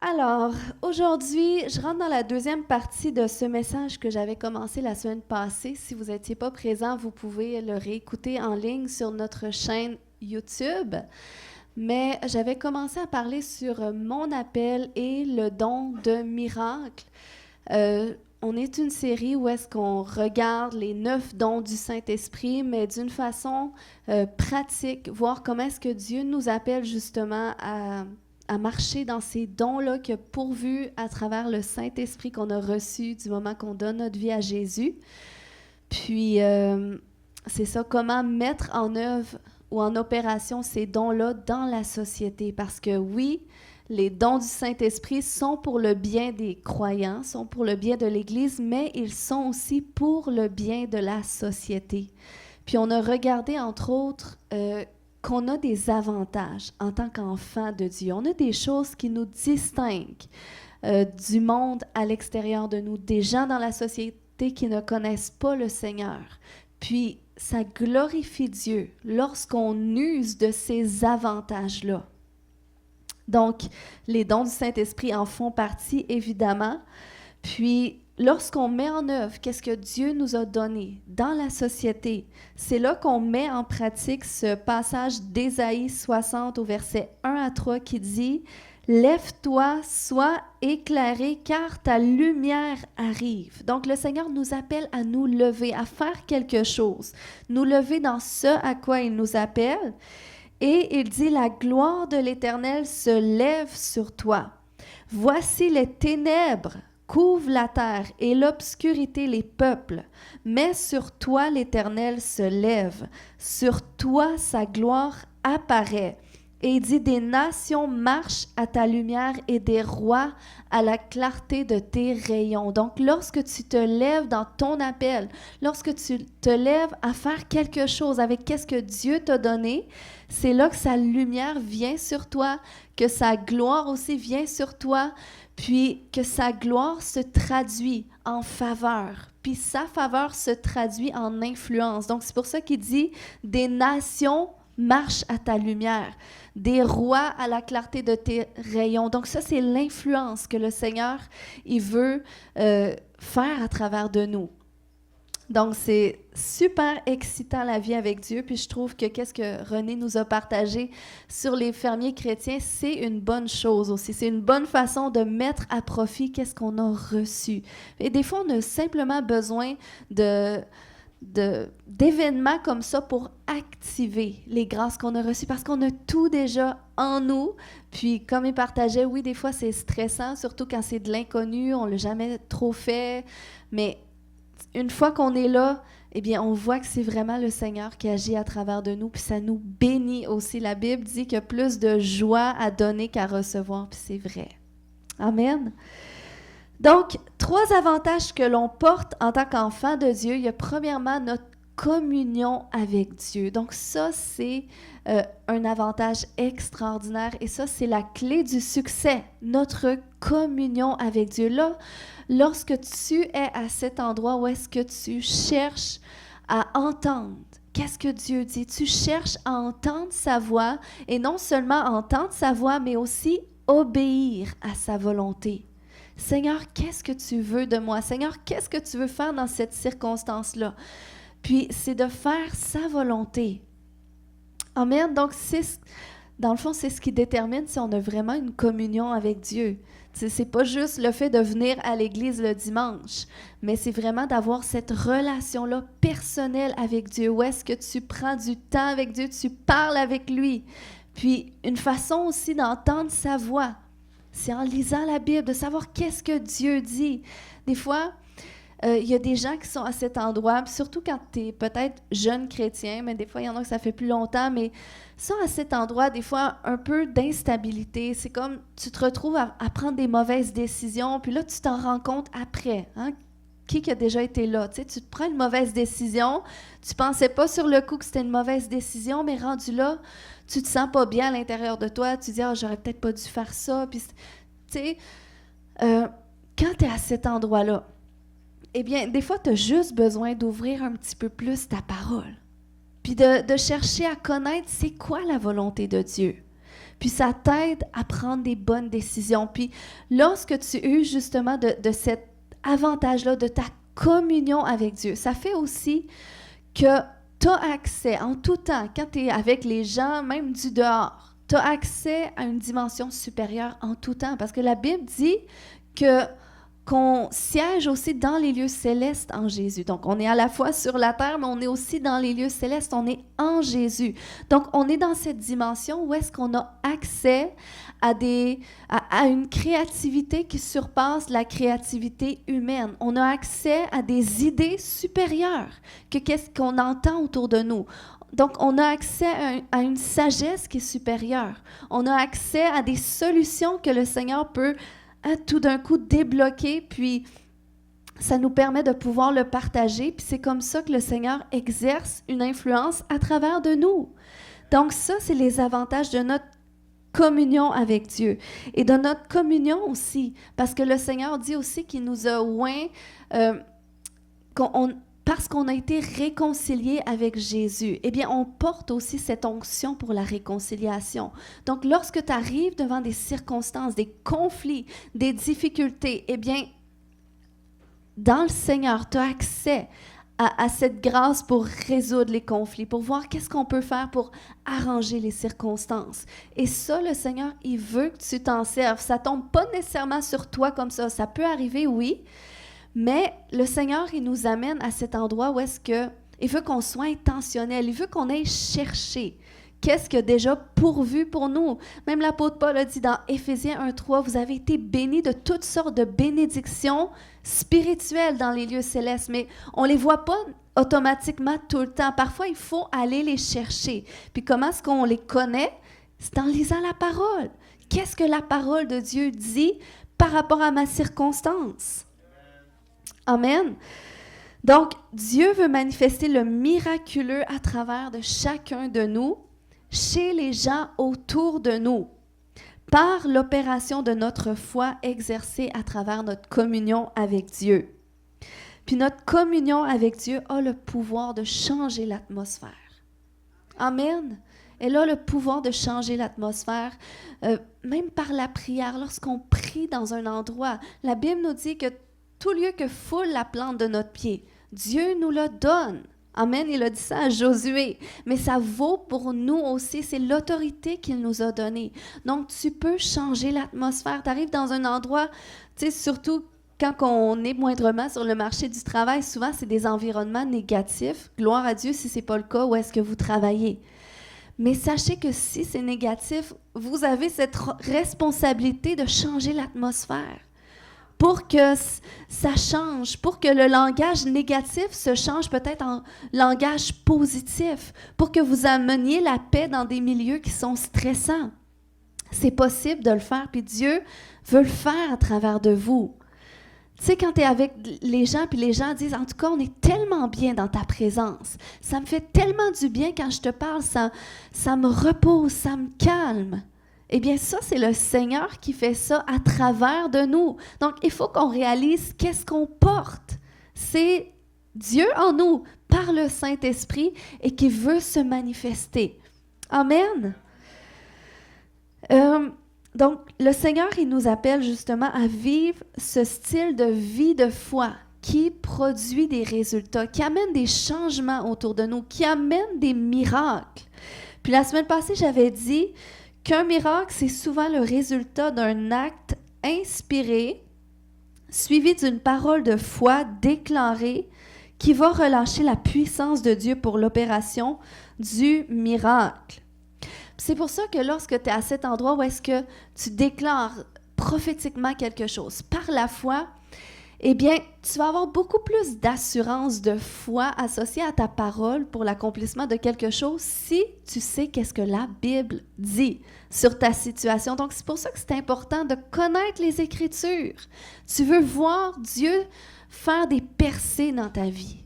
Alors, aujourd'hui, je rentre dans la deuxième partie de ce message que j'avais commencé la semaine passée. Si vous n'étiez pas présent, vous pouvez le réécouter en ligne sur notre chaîne YouTube. Mais j'avais commencé à parler sur mon appel et le don de miracle. On est une série où est-ce qu'on regarde les 9 dons du Saint-Esprit, mais d'une façon pratique, voir comment est-ce que Dieu nous appelle justement à marcher dans ces dons-là qu'il a pourvus à travers le Saint-Esprit qu'on a reçu du moment qu'on donne notre vie à Jésus. Puis, c'est ça, comment mettre en œuvre ou en opération ces dons-là dans la société. Parce que oui, les dons du Saint-Esprit sont pour le bien des croyants, sont pour le bien de l'Église, mais ils sont aussi pour le bien de la société. Puis on a regardé, entre autres, qu'on a des avantages en tant qu'enfants de Dieu. On a des choses qui nous distinguent du monde à l'extérieur de nous, des gens dans la société qui ne connaissent pas le Seigneur. Puis ça glorifie Dieu lorsqu'on use de ces avantages-là. Donc, les dons du Saint-Esprit en font partie, évidemment. Puis, lorsqu'on met en œuvre qu'est-ce que Dieu nous a donné dans la société, c'est là qu'on met en pratique ce passage d'Ésaïe 60 au verset 1 à 3 qui dit « Lève-toi, sois éclairé, car ta lumière arrive. » Donc, le Seigneur nous appelle à nous lever, à faire quelque chose, nous lever dans ce à quoi il nous appelle. Et il dit, la gloire de l'Éternel se lève sur toi. Voici les ténèbres couvrent la terre et l'obscurité les peuples. Mais sur toi l'Éternel se lève. Sur toi sa gloire apparaît. Et il dit, des nations marchent à ta lumière et des rois à la clarté de tes rayons. Donc, lorsque tu te lèves dans ton appel, lorsque tu te lèves à faire quelque chose avec qu'est-ce que Dieu t'a donné, c'est là que sa lumière vient sur toi, que sa gloire aussi vient sur toi, puis que sa gloire se traduit en faveur. Puis sa faveur se traduit en influence. Donc, c'est pour ça qu'il dit, des nations marche à ta lumière, des rois à la clarté de tes rayons. Donc ça, c'est l'influence que le Seigneur, il veut faire à travers de nous. Donc c'est super excitant la vie avec Dieu, puis je trouve que qu'est-ce que René nous a partagé sur les fermiers chrétiens, c'est une bonne chose aussi. C'est une bonne façon de mettre à profit qu'est-ce qu'on a reçu. Et des fois, on a simplement besoin d'événements comme ça pour activer les grâces qu'on a reçues parce qu'on a tout déjà en nous. Puis comme il partageait, oui, des fois c'est stressant, surtout quand c'est de l'inconnu, on ne l'a jamais trop fait, mais une fois qu'on est là, eh bien on voit que c'est vraiment le Seigneur qui agit à travers de nous, puis ça nous bénit aussi. La Bible dit qu'il y a plus de joie à donner qu'à recevoir, puis c'est vrai. Amen. Donc, 3 avantages que l'on porte en tant qu'enfant de Dieu. Il y a premièrement notre communion avec Dieu. Donc ça, c'est un avantage extraordinaire et ça, c'est la clé du succès, notre communion avec Dieu. Là, lorsque tu es à cet endroit où est-ce que tu cherches à entendre qu'est-ce que Dieu dit, tu cherches à entendre sa voix et non seulement entendre sa voix, mais aussi obéir à sa volonté. Seigneur, qu'est-ce que tu veux de moi? Seigneur, qu'est-ce que tu veux faire dans cette circonstance-là? Puis, c'est de faire sa volonté. Amen. Donc, dans le fond, c'est ce qui détermine si on a vraiment une communion avec Dieu. C'est pas juste le fait de venir à l'église le dimanche, mais c'est vraiment d'avoir cette relation-là personnelle avec Dieu. Où est-ce que tu prends du temps avec Dieu, tu parles avec lui. Puis, une façon aussi d'entendre sa voix. C'est en lisant la Bible, de savoir qu'est-ce que Dieu dit. Des fois, il y a des gens qui sont à cet endroit, surtout quand tu es peut-être jeune chrétien, mais des fois, il y en a que ça fait plus longtemps, mais sont à cet endroit, des fois, un peu d'instabilité. C'est comme tu te retrouves à prendre des mauvaises décisions, puis là, tu t'en rends compte après. Hein? Qui a déjà été là? Tu sais, tu te prends une mauvaise décision, tu pensais pas sur le coup que c'était une mauvaise décision, mais rendu là, tu te sens pas bien à l'intérieur de toi, tu dis « Ah, j'aurais peut-être pas dû faire ça. » Puis, tu sais, quand tu es à cet endroit-là, eh bien, des fois, tu as juste besoin d'ouvrir un petit peu plus ta parole. Puis de chercher à connaître c'est quoi la volonté de Dieu. puis ça t'aide à prendre des bonnes décisions. Puis lorsque tu uses justement de cet avantage-là, de ta communion avec Dieu, ça fait aussi que tu as accès en tout temps, quand tu es avec les gens, même du dehors, tu as accès à une dimension supérieure en tout temps. Parce que la Bible dit qu'on siège aussi dans les lieux célestes en Jésus. Donc, on est à la fois sur la terre, mais on est aussi dans les lieux célestes. On est en Jésus. Donc, on est dans cette dimension où est-ce qu'on a accès à une créativité qui surpasse la créativité humaine. On a accès à des idées supérieures que qu'est-ce qu'on entend autour de nous. Donc, on a accès à une sagesse qui est supérieure. On a accès à des solutions que le Seigneur peut tout d'un coup débloquer, puis ça nous permet de pouvoir le partager, puis c'est comme ça que le Seigneur exerce une influence à travers de nous. Donc ça, c'est les avantages de notre communion avec Dieu et de notre communion aussi, parce que le Seigneur dit aussi qu'il nous a oint, parce qu'on a été réconciliés avec Jésus, eh bien, on porte aussi cette onction pour la réconciliation. Donc, lorsque tu arrives devant des circonstances, des conflits, des difficultés, eh bien, dans le Seigneur, tu as accès à cette grâce pour résoudre les conflits, pour voir qu'est-ce qu'on peut faire pour arranger les circonstances. Et ça, le Seigneur, il veut que tu t'en serves. Ça ne tombe pas nécessairement sur toi comme ça. Ça peut arriver, oui, mais le Seigneur, il nous amène à cet endroit où est-ce qu'il veut qu'on soit intentionnel, il veut qu'on aille chercher qu'est-ce qu'il a déjà pourvu pour nous. Même l'apôtre Paul a dit dans Éphésiens 1:3, vous avez été bénis de toutes sortes de bénédictions spirituelles dans les lieux célestes, mais on ne les voit pas automatiquement tout le temps. Parfois, il faut aller les chercher. Puis comment est-ce qu'on les connaît? C'est en lisant la parole. Qu'est-ce que la parole de Dieu dit par rapport à ma circonstance? Amen. Donc, Dieu veut manifester le miraculeux à travers de chacun de nous, chez les gens autour de nous, par l'opération de notre foi exercée à travers notre communion avec Dieu. Puis notre communion avec Dieu a le pouvoir de changer l'atmosphère. Amen. Elle a le pouvoir de changer l'atmosphère, même par la prière. Lorsqu'on prie dans un endroit, la Bible nous dit que tout lieu que foule la plante de notre pied, Dieu nous le donne. Amen, il a dit ça à Josué. Mais ça vaut pour nous aussi, c'est l'autorité qu'il nous a donnée. Donc, tu peux changer l'atmosphère. Tu arrives dans un endroit, tu sais, surtout quand on est moindrement sur le marché du travail, souvent, c'est des environnements négatifs. Gloire à Dieu si ce n'est pas le cas, où est-ce que vous travaillez. Mais sachez que si c'est négatif, vous avez cette responsabilité de changer l'atmosphère. Pour que ça change, pour que le langage négatif se change peut-être en langage positif, pour que vous ameniez la paix dans des milieux qui sont stressants. C'est possible de le faire, puis Dieu veut le faire à travers de vous. Tu sais, quand tu es avec les gens, puis les gens disent, en tout cas, on est tellement bien dans ta présence. Ça me fait tellement du bien quand je te parle, ça me repose, ça me calme. Eh bien, ça, c'est le Seigneur qui fait ça à travers de nous. Donc, il faut qu'on réalise qu'est-ce qu'on porte. C'est Dieu en nous, par le Saint-Esprit, et qui veut se manifester. Amen. Donc, le Seigneur, il nous appelle justement à vivre ce style de vie de foi qui produit des résultats, qui amène des changements autour de nous, qui amène des miracles. Puis la semaine passée, j'avais dit qu'un miracle, c'est souvent le résultat d'un acte inspiré, suivi d'une parole de foi déclarée qui va relâcher la puissance de Dieu pour l'opération du miracle. C'est pour ça que lorsque tu es à cet endroit où est-ce que tu déclares prophétiquement quelque chose par la foi, eh bien, tu vas avoir beaucoup plus d'assurance de foi associée à ta parole pour l'accomplissement de quelque chose si tu sais qu'est-ce que la Bible dit sur ta situation. Donc, c'est pour ça que c'est important de connaître les Écritures. Tu veux voir Dieu faire des percées dans ta vie.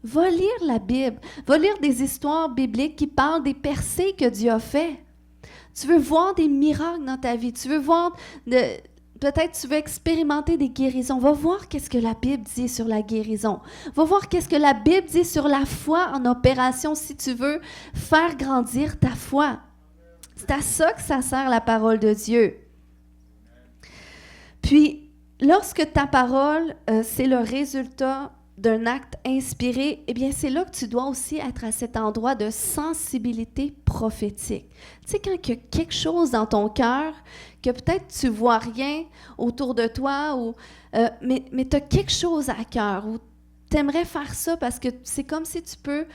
Va lire la Bible. Va lire des histoires bibliques qui parlent des percées que Dieu a fait. Tu veux voir des miracles dans ta vie. Tu veux voir... Peut-être tu veux expérimenter des guérisons. Va voir qu'est-ce que la Bible dit sur la guérison. Va voir qu'est-ce que la Bible dit sur la foi en opération si tu veux faire grandir ta foi. C'est à ça que ça sert la parole de Dieu. Puis, lorsque ta parole, c'est le résultat d'un acte inspiré, eh bien, c'est là que tu dois aussi être à cet endroit de sensibilité prophétique. Tu sais, quand il y a quelque chose dans ton cœur, que peut-être tu vois rien autour de toi, mais tu as quelque chose à cœur, ou tu aimerais faire ça parce que c'est comme si tu peux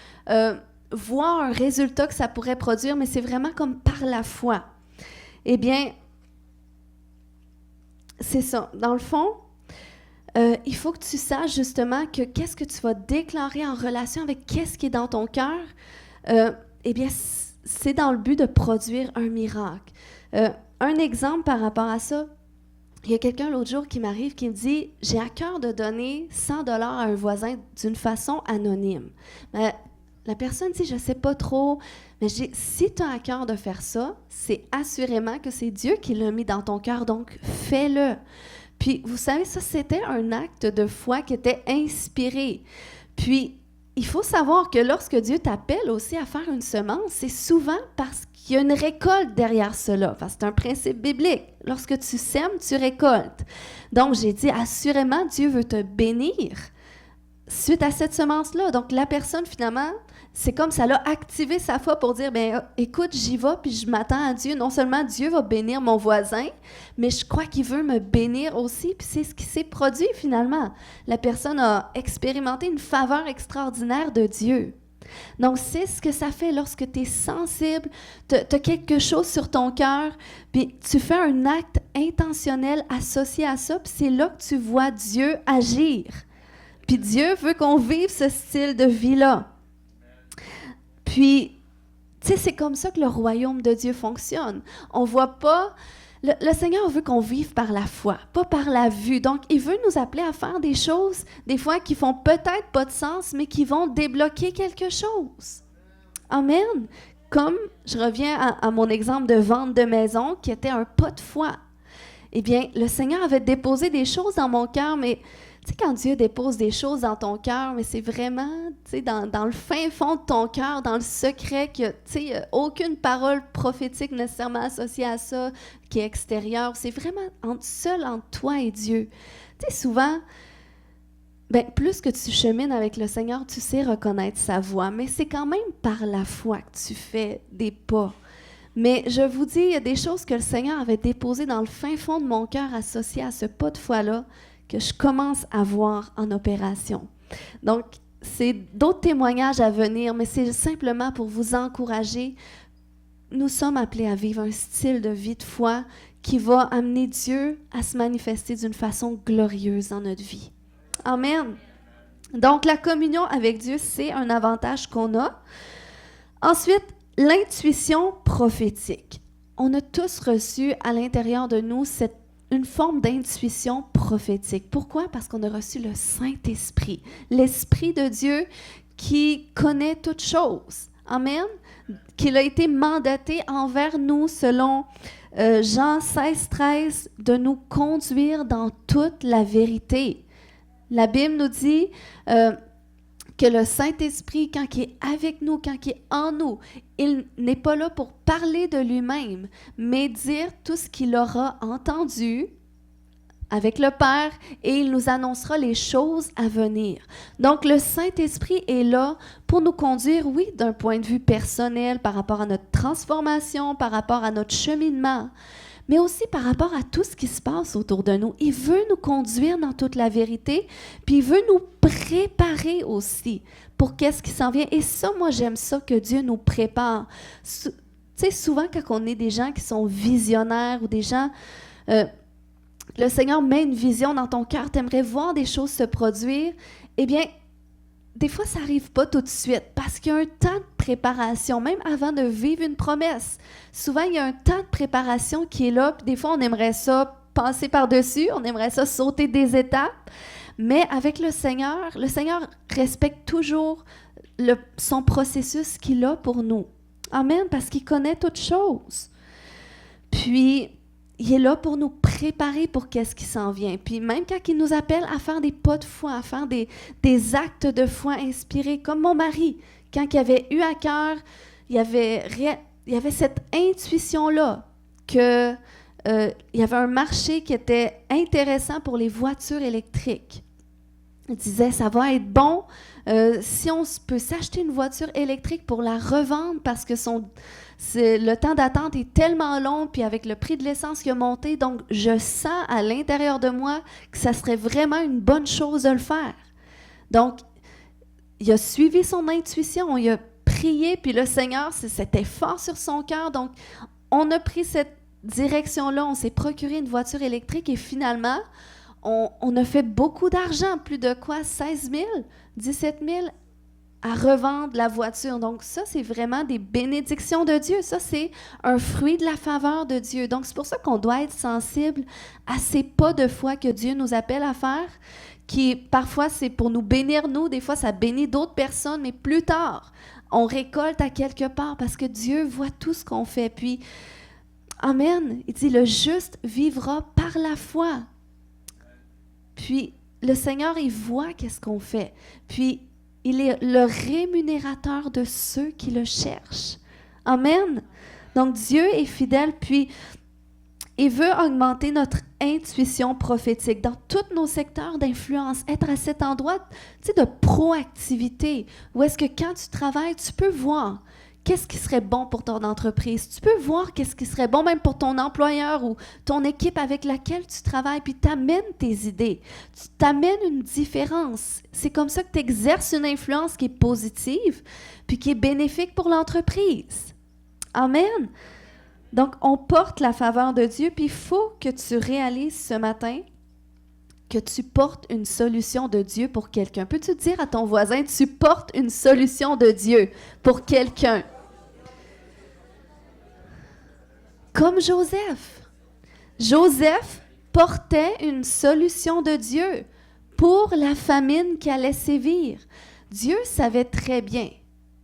voir un résultat que ça pourrait produire, mais c'est vraiment comme par la foi. Eh bien, c'est ça. Dans le fond, il faut que tu saches justement que qu'est-ce que tu vas déclarer en relation avec qu'est-ce qui est dans ton cœur, eh bien, c'est dans le but de produire un miracle. Un exemple par rapport à ça, il y a quelqu'un l'autre jour qui m'arrive qui me dit « J'ai à cœur de donner 100 $ à un voisin d'une façon anonyme. » La personne dit « Je ne sais pas trop. » Mais je dis « Si tu as à cœur de faire ça, c'est assurément que c'est Dieu qui l'a mis dans ton cœur, donc fais-le. » Puis, vous savez, ça, c'était un acte de foi qui était inspiré. Puis, il faut savoir que lorsque Dieu t'appelle aussi à faire une semence, c'est souvent parce qu'il y a une récolte derrière cela. Parce que c'est un principe biblique. Lorsque tu sèmes, tu récoltes. Donc, j'ai dit, assurément, Dieu veut te bénir suite à cette semence-là. Donc, la personne, finalement, c'est comme ça l'a activé sa foi pour dire, bien, écoute, j'y vais, puis je m'attends à Dieu. Non seulement Dieu va bénir mon voisin, mais je crois qu'il veut me bénir aussi. Puis c'est ce qui s'est produit, finalement. La personne a expérimenté une faveur extraordinaire de Dieu. Donc, c'est ce que ça fait lorsque tu es sensible, tu as quelque chose sur ton cœur, puis tu fais un acte intentionnel associé à ça, puis c'est là que tu vois Dieu agir. Puis Dieu veut qu'on vive ce style de vie-là. Puis, tu sais, c'est comme ça que le royaume de Dieu fonctionne. On voit pas... Le Seigneur veut qu'on vive par la foi, pas par la vue. Donc, il veut nous appeler à faire des choses, des fois, qui font peut-être pas de sens, mais qui vont débloquer quelque chose. Amen. Comme, je reviens à mon exemple de vente de maison, qui était un pas de foi. Eh bien, le Seigneur avait déposé des choses dans mon cœur, mais... Tu sais, quand Dieu dépose des choses dans ton cœur, mais c'est vraiment, tu sais, dans le fin fond de ton cœur, dans le secret, que, tu sais, aucune parole prophétique nécessairement associée à ça qui est extérieure. C'est vraiment seul entre toi et Dieu. Tu sais, souvent, ben, plus que tu chemines avec le Seigneur, tu sais reconnaître sa voix, mais c'est quand même par la foi que tu fais des pas. Mais je vous dis, il y a des choses que le Seigneur avait déposées dans le fin fond de mon cœur associées à ce pas de foi-là, que je commence à voir en opération. Donc, c'est d'autres témoignages à venir, mais c'est simplement pour vous encourager. Nous sommes appelés à vivre un style de vie de foi qui va amener Dieu à se manifester d'une façon glorieuse dans notre vie. Amen. Donc, la communion avec Dieu, c'est un avantage qu'on a. Ensuite, l'intuition prophétique. On a tous reçu à l'intérieur de nous une forme d'intuition prophétique. Pourquoi? Parce qu'on a reçu le Saint-Esprit, l'Esprit de Dieu qui connaît toutes choses. Amen? Qu'il a été mandaté envers nous, selon Jean 16, 13, de nous conduire dans toute la vérité. La Bible nous dit que le Saint-Esprit, quand il est avec nous, quand il est en nous, il n'est pas là pour parler de lui-même, mais dire tout ce qu'il aura entendu avec le Père, et il nous annoncera les choses à venir. Donc, le Saint-Esprit est là pour nous conduire, oui, d'un point de vue personnel, par rapport à notre transformation, par rapport à notre cheminement, mais aussi par rapport à tout ce qui se passe autour de nous. Il veut nous conduire dans toute la vérité, puis il veut nous préparer aussi pour qu'est-ce qui s'en vient. Et ça, moi, j'aime ça, que Dieu nous prépare. Tu sais, souvent, quand on est des gens qui sont visionnaires ou des gens... le Seigneur met une vision dans ton cœur, tu aimerais voir des choses se produire, eh bien, des fois, ça n'arrive pas tout de suite parce qu'il y a un temps de préparation, même avant de vivre une promesse. Souvent, il y a un temps de préparation qui est là, puis des fois, on aimerait ça passer par-dessus, on aimerait ça sauter des étapes, mais avec le Seigneur respecte toujours son processus qu'il a pour nous. Amen, parce qu'il connaît toutes choses. Puis, il est là pour nous préparer pour qu'est-ce qui s'en vient. Puis même quand il nous appelle à faire des pas de foi, à faire des actes de foi inspirés, comme mon mari, quand il avait eu à cœur, il avait il y avait cette intuition-là que il y avait un marché qui était intéressant pour les voitures électriques. Il disait, ça va être bon si on peut s'acheter une voiture électrique pour la revendre parce que le temps d'attente est tellement long, puis avec le prix de l'essence qui a monté, donc je sens à l'intérieur de moi que ça serait vraiment une bonne chose de le faire. Donc, il a suivi son intuition, il a prié, puis le Seigneur, c'était fort sur son cœur. Donc, on a pris cette direction-là, on s'est procuré une voiture électrique et finalement, on a fait beaucoup d'argent, plus de quoi? 16 000, 17 000 à revendre la voiture. Donc ça, c'est vraiment des bénédictions de Dieu. Ça, c'est un fruit de la faveur de Dieu. Donc c'est pour ça qu'on doit être sensible à ces pas de foi que Dieu nous appelle à faire, qui parfois c'est pour nous bénir nous, des fois ça bénit d'autres personnes, mais plus tard, on récolte à quelque part parce que Dieu voit tout ce qu'on fait. Puis, Amen, il dit, le juste vivra par la foi. Puis, le Seigneur, il voit qu'est-ce qu'on fait. Puis, il est le rémunérateur de ceux qui le cherchent. Amen. Donc, Dieu est fidèle, puis il veut augmenter notre intuition prophétique dans tous nos secteurs d'influence, être à cet endroit, tu sais, de proactivité, où est-ce que quand tu travailles, tu peux voir qu'est-ce qui serait bon pour ton entreprise. Tu peux voir qu'est-ce qui serait bon même pour ton employeur ou ton équipe avec laquelle tu travailles, puis t'amènes tes idées. Tu t'amènes une différence. C'est comme ça que tu exerces une influence qui est positive, puis qui est bénéfique pour l'entreprise. Amen. Donc, on porte la faveur de Dieu, puis il faut que tu réalises ce matin que tu portes une solution de Dieu pour quelqu'un. Peux-tu dire à ton voisin, tu portes une solution de Dieu pour quelqu'un? Comme Joseph. Joseph portait une solution de Dieu pour la famine qui allait sévir. Dieu savait très bien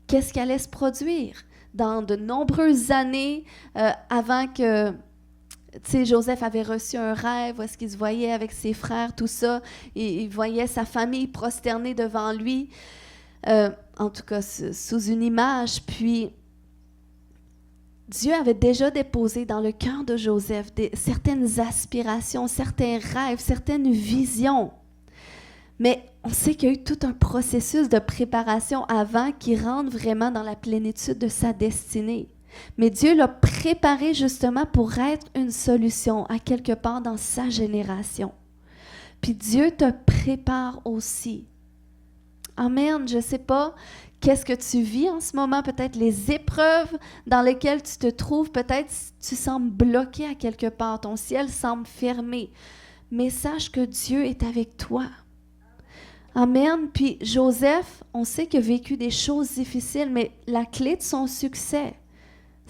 qu'est-ce qui allait se produire dans de nombreuses années avant que... Tu sais, Joseph avait reçu un rêve où est-ce qu'il se voyait avec ses frères, tout ça, et il voyait sa famille prosternée devant lui, en tout cas sous une image. Puis, Dieu avait déjà déposé dans le cœur de Joseph certaines aspirations, certains rêves, certaines visions. Mais on sait qu'il y a eu tout un processus de préparation avant qu'il rentre vraiment dans la plénitude de sa destinée. Mais Dieu l'a préparé justement pour être une solution à quelque part dans sa génération. Puis Dieu te prépare aussi. Amen. Je ne sais pas qu'est-ce que tu vis en ce moment, peut-être les épreuves dans lesquelles tu te trouves, peut-être tu sembles bloqué à quelque part, ton ciel semble fermé. Mais sache que Dieu est avec toi. Amen. Puis Joseph, on sait qu'il a vécu des choses difficiles, mais la clé de son succès,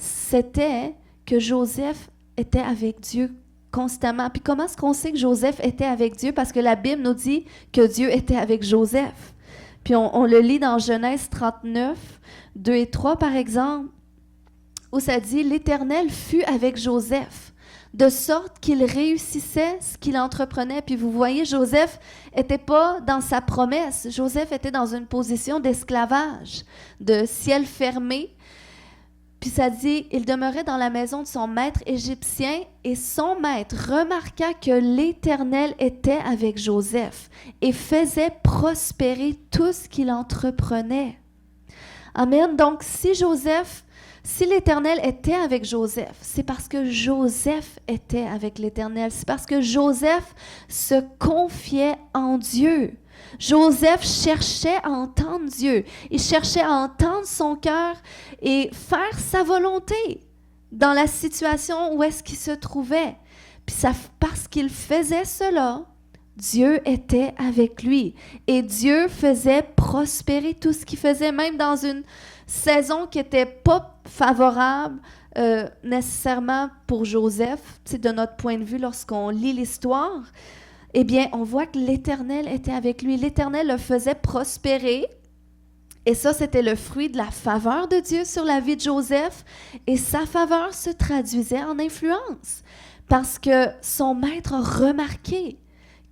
c'était que Joseph était avec Dieu constamment. Puis comment est-ce qu'on sait que Joseph était avec Dieu? Parce que la Bible nous dit que Dieu était avec Joseph. Puis on le lit dans Genèse 39, 2 et 3 par exemple, où ça dit « L'Éternel fut avec Joseph, de sorte qu'il réussissait ce qu'il entreprenait. » Puis vous voyez, Joseph n'était pas dans sa promesse. Joseph était dans une position d'esclavage, de ciel fermé. Puis ça dit, il demeurait dans la maison de son maître égyptien et son maître remarqua que l'Éternel était avec Joseph et faisait prospérer tout ce qu'il entreprenait. Amen. Donc, si l'Éternel était avec Joseph, c'est parce que Joseph était avec l'Éternel. C'est parce que Joseph se confiait en Dieu. Joseph cherchait à entendre Dieu. Il cherchait à entendre son cœur et faire sa volonté dans la situation où est-ce qu'il se trouvait. Puis parce qu'il faisait cela, Dieu était avec lui. Et Dieu faisait prospérer tout ce qu'il faisait, même dans une saison qui n'était pas favorable nécessairement pour Joseph, de notre point de vue lorsqu'on lit l'histoire. Eh bien, on voit que l'Éternel était avec lui. L'Éternel le faisait prospérer. Et ça, c'était le fruit de la faveur de Dieu sur la vie de Joseph. Et sa faveur se traduisait en influence. Parce que son maître a remarqué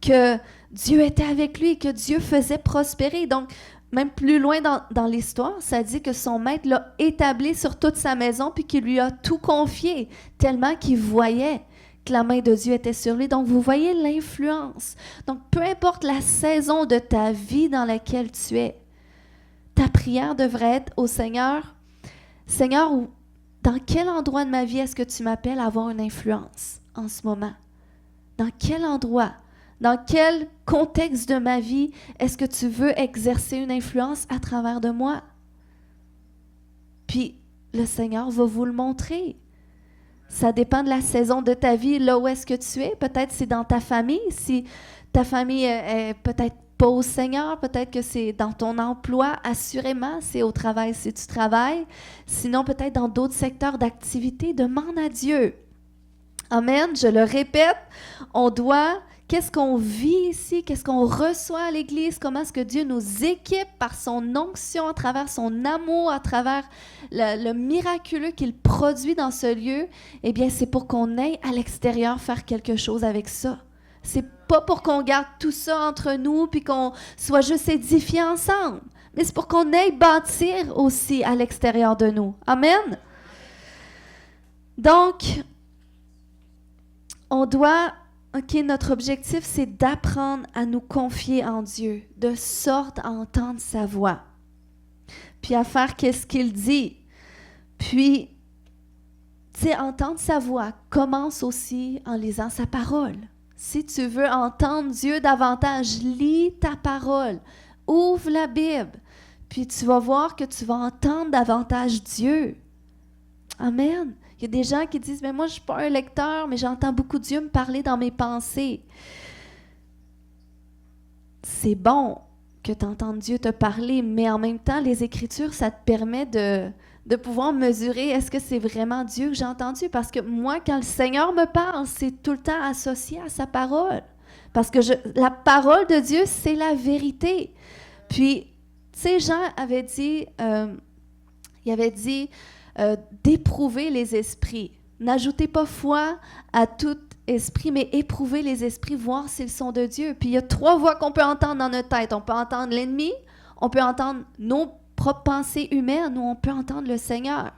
que Dieu était avec lui, que Dieu faisait prospérer. Donc, Même plus loin dans l'histoire, ça dit que son maître l'a établi sur toute sa maison puis qu'il lui a tout confié, tellement qu'il voyait que la main de Dieu était sur lui. Donc, vous voyez l'influence. Donc, peu importe la saison de ta vie dans laquelle tu es, ta prière devrait être au Seigneur. Seigneur, dans quel endroit de ma vie est-ce que tu m'appelles à avoir une influence en ce moment? Dans quel endroit? Dans quel contexte de ma vie est-ce que tu veux exercer une influence à travers de moi? Puis, le Seigneur va vous le montrer. Ça dépend de la saison de ta vie, là où est-ce que tu es. Peut-être c'est dans ta famille. Si ta famille est peut-être pas au Seigneur, peut-être que c'est dans ton emploi, assurément, c'est au travail si tu travailles. Sinon, peut-être dans d'autres secteurs d'activité, demande à Dieu. Amen, je le répète, on doit... Qu'est-ce qu'on vit ici? Qu'est-ce qu'on reçoit à l'Église? Comment est-ce que Dieu nous équipe par son onction, à travers son amour, à travers le miraculeux qu'il produit dans ce lieu? Eh bien, c'est pour qu'on aille à l'extérieur faire quelque chose avec ça. C'est pas pour qu'on garde tout ça entre nous puis qu'on soit juste édifiés ensemble. Mais c'est pour qu'on aille bâtir aussi à l'extérieur de nous. Amen? Donc, on doit... OK, notre objectif, c'est d'apprendre à nous confier en Dieu, de sorte à entendre sa voix, puis à faire qu'est-ce qu'il dit. Puis, tu sais, entendre sa voix commence aussi en lisant sa parole. Si tu veux entendre Dieu davantage, lis ta parole, ouvre la Bible, puis tu vas voir que tu vas entendre davantage Dieu. Amen. Il y a des gens qui disent, mais moi, je ne suis pas un lecteur, mais j'entends beaucoup Dieu me parler dans mes pensées. C'est bon que tu entendes Dieu te parler, mais en même temps, les Écritures, ça te permet de pouvoir mesurer, est-ce que c'est vraiment Dieu que j'ai entendu? Parce que moi, quand le Seigneur me parle, c'est tout le temps associé à sa parole. Parce que la parole de Dieu, c'est la vérité. Puis, tu sais, Jean avait dit, d'éprouver les esprits. N'ajoutez pas foi à tout esprit, mais éprouvez les esprits, voir s'ils sont de Dieu. Puis il y a 3 voix qu'on peut entendre dans notre tête. On peut entendre l'ennemi, on peut entendre nos propres pensées humaines, ou on peut entendre le Seigneur.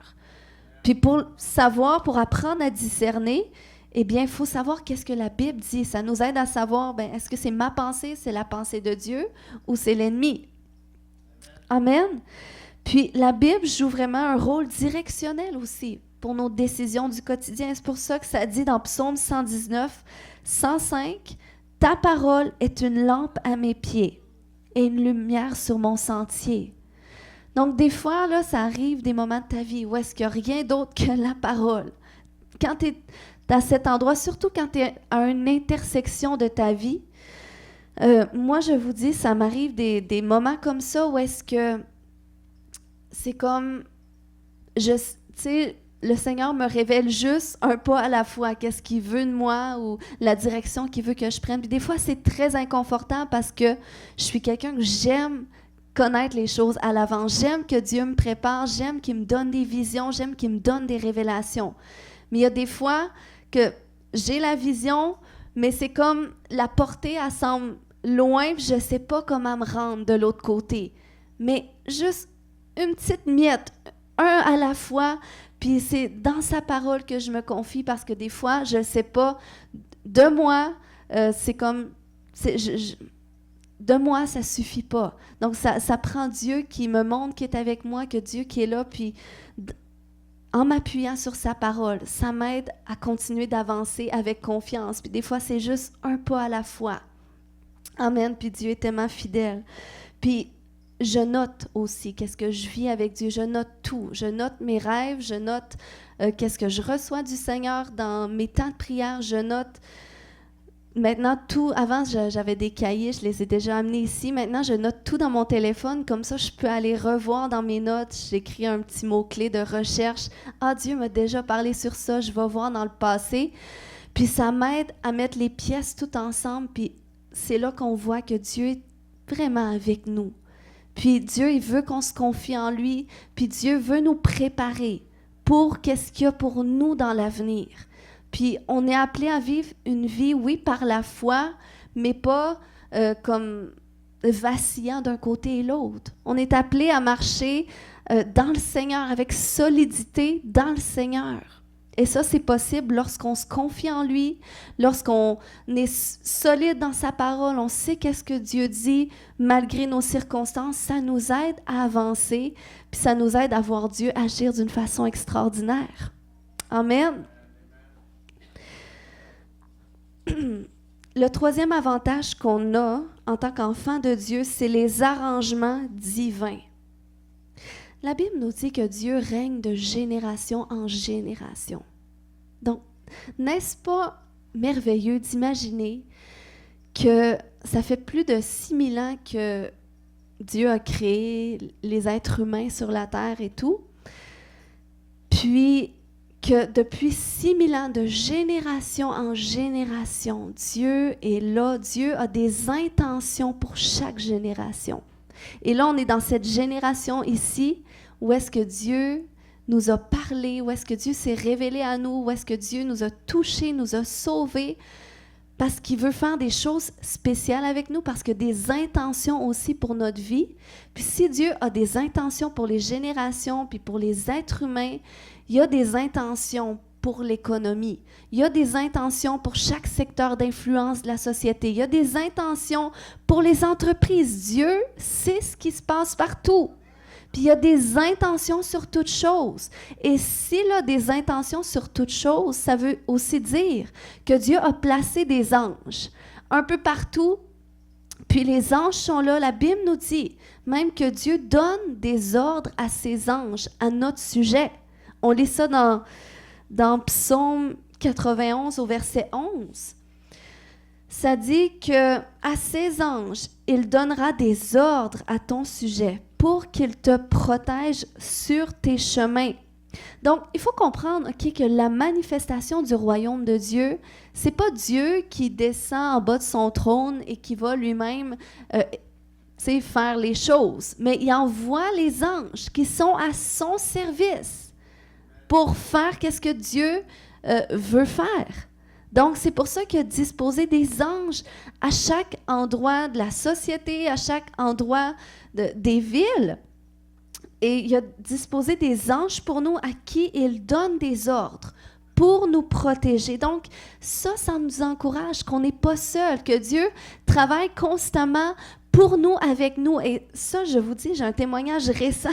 Puis pour savoir, pour apprendre à discerner, eh bien, il faut savoir qu'est-ce que la Bible dit. Ça nous aide à savoir, est-ce que c'est ma pensée, c'est la pensée de Dieu, ou c'est l'ennemi? Amen. Puis la Bible joue vraiment un rôle directionnel aussi pour nos décisions du quotidien. C'est pour ça que ça dit dans Psaume 119, 105, « Ta parole est une lampe à mes pieds et une lumière sur mon sentier. » Donc des fois, là, ça arrive des moments de ta vie où est-ce qu'il n'y a rien d'autre que la parole. Quand tu es à cet endroit, surtout quand tu es à une intersection de ta vie, moi je vous dis, ça m'arrive des moments comme ça où est-ce que c'est comme, tu sais, le Seigneur me révèle juste un pas à la fois, qu'est-ce qu'il veut de moi ou la direction qu'il veut que je prenne. Puis des fois, c'est très inconfortant parce que je suis quelqu'un que j'aime connaître les choses à l'avance. J'aime que Dieu me prépare, j'aime qu'il me donne des visions, j'aime qu'il me donne des révélations. Mais il y a des fois que j'ai la vision, mais c'est comme la portée, elle semble loin, puis je ne sais pas comment me rendre de l'autre côté. Mais juste une petite miette, un à la fois, puis c'est dans sa parole que je me confie parce que des fois, je ne sais pas, de moi, c'est comme, de moi, ça ne suffit pas. Donc, ça prend Dieu qui me montre qu'il est avec moi, que Dieu qui est là, puis en m'appuyant sur sa parole, ça m'aide à continuer d'avancer avec confiance. Puis des fois, c'est juste un pas à la fois. Amen, puis Dieu est tellement fidèle. Puis, je note aussi qu'est-ce que je vis avec Dieu. Je note tout. Je note mes rêves. Je note qu'est-ce que je reçois du Seigneur dans mes temps de prière. Je note maintenant tout. Avant, j'avais des cahiers. Je les ai déjà amenés ici. Maintenant, je note tout dans mon téléphone. Comme ça, je peux aller revoir dans mes notes. J'écris un petit mot-clé de recherche. Ah, Dieu m'a déjà parlé sur ça. Je vais voir dans le passé. Puis ça m'aide à mettre les pièces tout ensemble. Puis c'est là qu'on voit que Dieu est vraiment avec nous. Puis Dieu, il veut qu'on se confie en lui. Puis Dieu veut nous préparer pour qu'est-ce qu'il y a pour nous dans l'avenir. Puis on est appelé à vivre une vie, oui, par la foi, mais pas comme vacillant d'un côté et l'autre. On est appelé à marcher dans le Seigneur, avec solidité dans le Seigneur. Et ça, c'est possible lorsqu'on se confie en lui, lorsqu'on est solide dans sa parole, on sait qu'est-ce que Dieu dit, malgré nos circonstances, ça nous aide à avancer, puis ça nous aide à voir Dieu agir d'une façon extraordinaire. Amen. Le troisième avantage qu'on a en tant qu'enfant de Dieu, c'est les arrangements divins. La Bible nous dit que Dieu règne de génération en génération. Donc, n'est-ce pas merveilleux d'imaginer que ça fait plus de 6000 ans que Dieu a créé les êtres humains sur la terre et tout, puis que depuis 6000 ans, de génération en génération, Dieu est là, Dieu a des intentions pour chaque génération. Et là, on est dans cette génération ici, où est-ce que Dieu nous a parlé, où est-ce que Dieu s'est révélé à nous, où est-ce que Dieu nous a touchés, nous a sauvés, parce qu'il veut faire des choses spéciales avec nous, parce que des intentions aussi pour notre vie. Puis si Dieu a des intentions pour les générations, puis pour les êtres humains, il y a des intentions pour l'économie. Il y a des intentions pour chaque secteur d'influence de la société. Il y a des intentions pour les entreprises. Dieu sait ce qui se passe partout. Puis il y a des intentions sur toute chose. Et s'il a des intentions sur toute chose, ça veut aussi dire que Dieu a placé des anges un peu partout. Puis les anges sont là. La Bible nous dit même que Dieu donne des ordres à ses anges à notre sujet. On lit ça dans Psaume 91 au verset 11. Ça dit que à ses anges, il donnera des ordres à ton sujet pour qu'ils te protègent sur tes chemins. Donc, il faut comprendre que la manifestation du royaume de Dieu, c'est pas Dieu qui descend en bas de son trône et qui va lui-même faire les choses, mais il envoie les anges qui sont à son service pour faire qu'est-ce que Dieu veut faire. Donc, c'est pour ça qu'il a disposé des anges à chaque endroit de la société, à chaque endroit des villes. Et il a disposé des anges pour nous à qui il donne des ordres pour nous protéger. Donc, ça nous encourage qu'on n'est pas seul, que Dieu travaille constamment pour nous, avec nous. Et ça, je vous dis, j'ai un témoignage récent.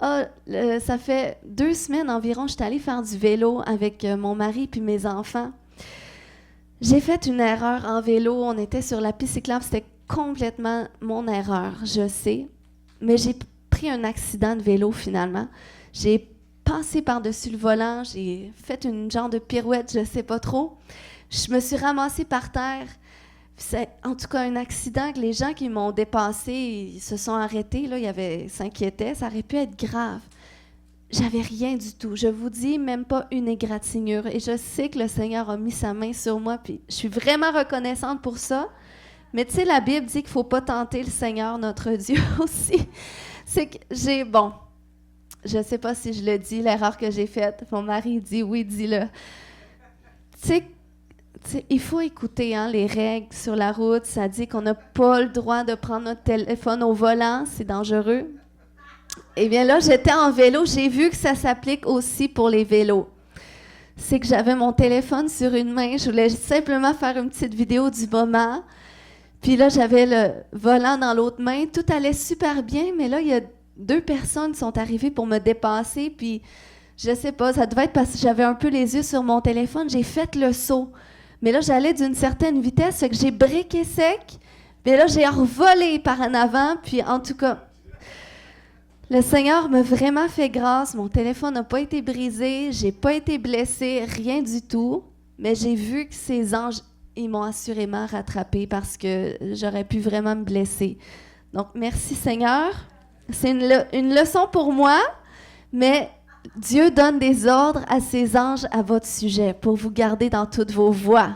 Ça fait 2 semaines environ, je suis allée faire du vélo avec mon mari puis mes enfants. J'ai fait une erreur en vélo. On était sur la piste cyclable. C'était complètement mon erreur, je sais. Mais j'ai pris un accident de vélo finalement. J'ai passé par-dessus le volant. J'ai fait une genre de pirouette, je ne sais pas trop. Je me suis ramassée par terre. C'est en tout cas un accident que les gens qui m'ont dépassé, ils se sont arrêtés. Là, ils s'inquiétaient. Ça aurait pu être grave. J'avais rien du tout. Je vous dis, même pas une égratignure. Et je sais que le Seigneur a mis sa main sur moi, puis je suis vraiment reconnaissante pour ça. Mais tu sais, la Bible dit qu'il ne faut pas tenter le Seigneur, notre Dieu aussi. C'est que je ne sais pas si je le dis, l'erreur que j'ai faite. Mon mari dit, oui, dis-le. Tu sais, il faut écouter les règles sur la route. Ça dit qu'on n'a pas le droit de prendre notre téléphone au volant. C'est dangereux. Eh bien là, j'étais en vélo, j'ai vu que ça s'applique aussi pour les vélos. C'est que j'avais mon téléphone sur une main, je voulais simplement faire une petite vidéo du moment. Puis là, j'avais le volant dans l'autre main, tout allait super bien, mais là, il y a 2 personnes qui sont arrivées pour me dépasser, puis je sais pas, ça devait être parce que j'avais un peu les yeux sur mon téléphone, j'ai fait le saut. Mais là, j'allais d'une certaine vitesse, fait que j'ai breaké sec, mais là, j'ai revolé par en avant, puis en tout cas... Le Seigneur m'a vraiment fait grâce. Mon téléphone n'a pas été brisé, j'ai pas été blessée, rien du tout. Mais j'ai vu que ces anges, ils m'ont assurément rattrapée parce que j'aurais pu vraiment me blesser. Donc, merci Seigneur. C'est une leçon pour moi, mais Dieu donne des ordres à ses anges à votre sujet pour vous garder dans toutes vos voies.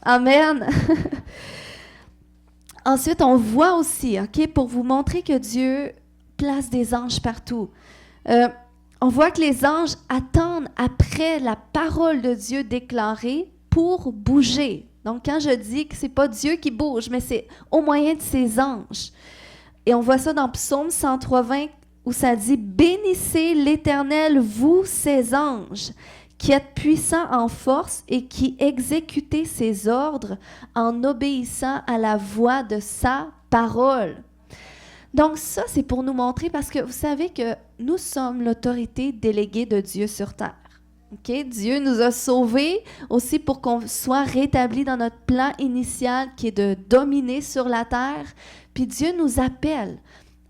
Amen. Ensuite, on voit aussi, pour vous montrer que Dieu place des anges partout. On voit que les anges attendent après la parole de Dieu déclarée pour bouger. Donc, quand je dis que c'est pas Dieu qui bouge, mais c'est au moyen de ses anges. Et on voit ça dans Psaume 103:20 où ça dit « Bénissez l'Éternel, vous, ses anges, qui êtes puissants en force et qui exécutez ses ordres en obéissant à la voix de sa parole. » Donc ça, c'est pour nous montrer, parce que vous savez que nous sommes l'autorité déléguée de Dieu sur terre. Okay? Dieu nous a sauvés aussi pour qu'on soit rétablis dans notre plan initial qui est de dominer sur la terre. Puis Dieu nous appelle